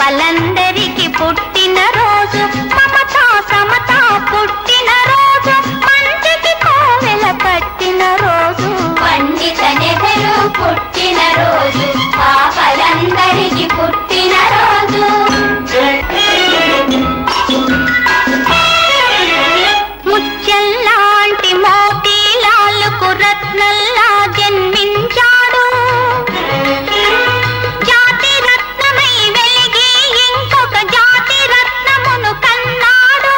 పాపలందరికి పుట్టిన రోజు, మమతా సమతా పుట్టిన రోజు, మంచికి కోవెల కట్టిన రోజు, పండిత నెహరు పుట్టిన రోజు, పాపలందరికి పుట్టిన రోజు. ముత్యంలాంటి మోతీలాలుకు రత్నంలా జన్మించాడు, జాతి రత్నమై వెలిగి ఇంకొక జాతి రత్నమును కన్నాడు.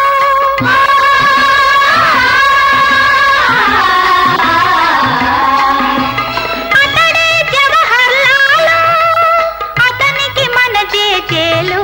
అతడే జవహర్లాలు, అతనికి మన జేజేలు.